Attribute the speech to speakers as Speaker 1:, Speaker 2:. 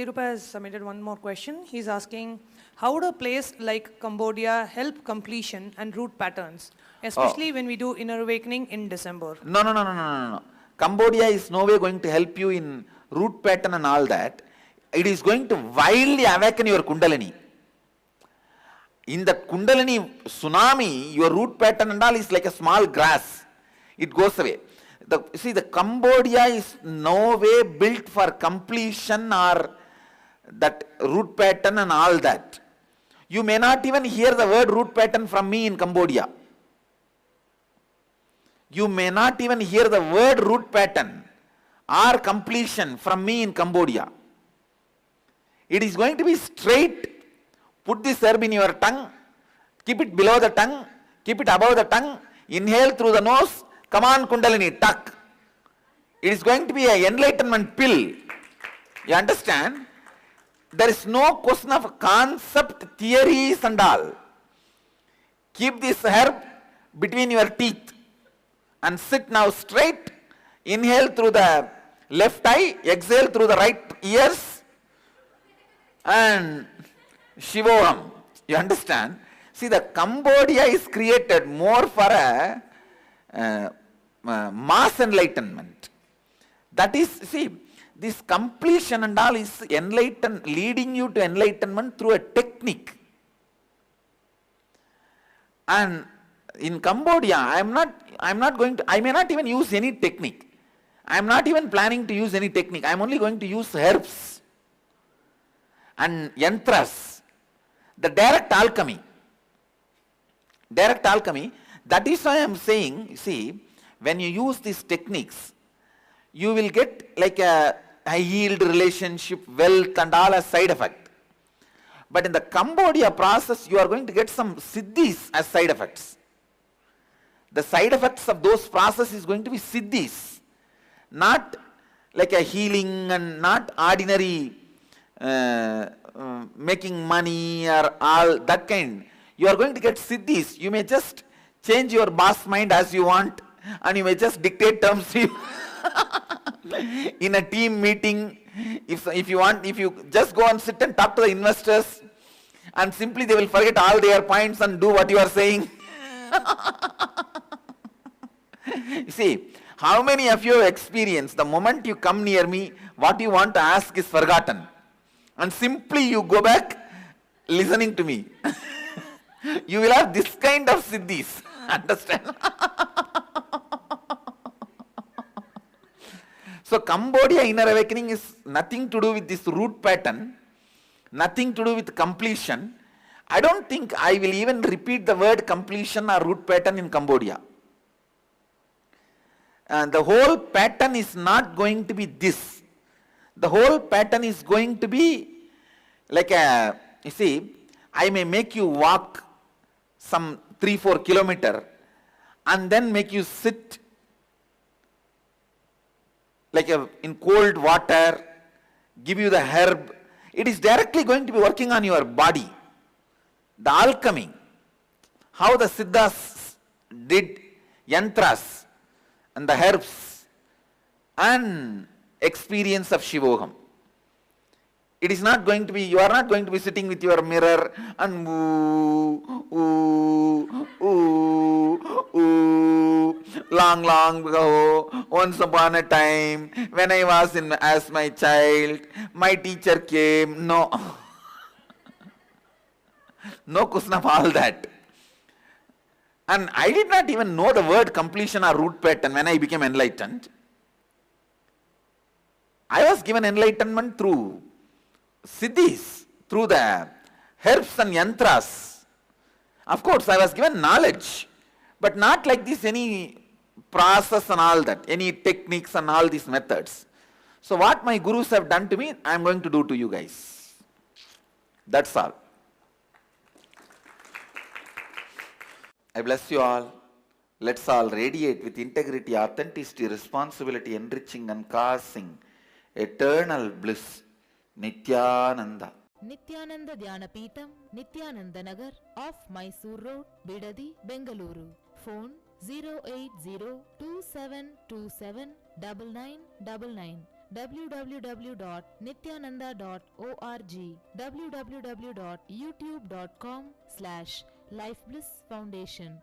Speaker 1: Rupa has submitted one more question. He's asking, how would a place like Cambodia help completion and root patterns, especially when we do Inner Awakening in December?
Speaker 2: No. Cambodia is no way going to help you in root pattern and all that. It is going to wildly awaken your Kundalini. In the Kundalini tsunami, your root pattern and all is like a small grass. It goes away. The Cambodia is no way built for completion or that root pattern and all that. You may not even hear the word root pattern from me in Cambodia. You may not even hear the word root pattern or completion from me in Cambodia. It is going to be straight. Put this herb in your tongue, keep it below the tongue, keep it above the tongue, inhale through the nose, come on Kundalini, tuck. It is going to be an enlightenment pill. You understand? There is no question of concept, theories and all. Keep this herb between your teeth and sit now straight. Inhale through the left eye, exhale through the right ears and Shivoham. You understand? See, the Cambodia is created more for a mass enlightenment. That is, see, this completion and all is leading you to enlightenment through a technique. And in Cambodia, I may not even use any technique. I am not even planning to use any technique. I am only going to use herbs and yantras. The direct alchemy. That is why I am saying, see, when you use these techniques, you will get like a high-yield relationship, wealth and all as side effect. But in the Cambodia process, you are going to get some siddhis as side effects. The side effects of those processes is going to be siddhis, not like a healing and not ordinary making money or all that kind. You are going to get siddhis. You may just change your boss mind as you want and you may just dictate terms to you. In a team meeting, if you just go and sit and talk to the investors and simply they will forget all their points and do what you are saying. You see, how many of you have experienced the moment you come near me, what you want to ask is forgotten. And simply you go back listening to me. You will have this kind of siddhis. Understand? So Cambodia Inner Awakening is nothing to do with this root pattern, nothing to do with completion. I don't think I will even repeat the word completion or root pattern in Cambodia. And the whole pattern is not going to be this. The whole pattern is going to be like a, you see, I may make you walk some 3-4 kilometers and then make you sit like in cold water, give you the herb. It is directly going to be working on your body. The alchemy, how the Siddhas did yantras and the herbs and experience of Shivoham. It is not going to be, you are not going to be sitting with your mirror and long ago, once upon a time, when I was as my child, my teacher came. No. No question of all that. And I did not even know the word completion or root pattern when I became enlightened. I was given enlightenment through siddhis, through the herbs and yantras. Of course, I was given knowledge, but not like this any process and all that, any techniques and all these methods. So what my gurus have done to me, I am going to do to you guys. That's all. I bless you all. Let's all radiate with integrity, authenticity, responsibility, enriching and causing eternal bliss. Nityananda.
Speaker 3: Nityananda Dhyanapitham, Nityananda Nagar, off Mysore Road, Bidadi, Bengaluru. Phone 08027279999. www.nityananda.org, www.youtube.com/lifeblissfoundation.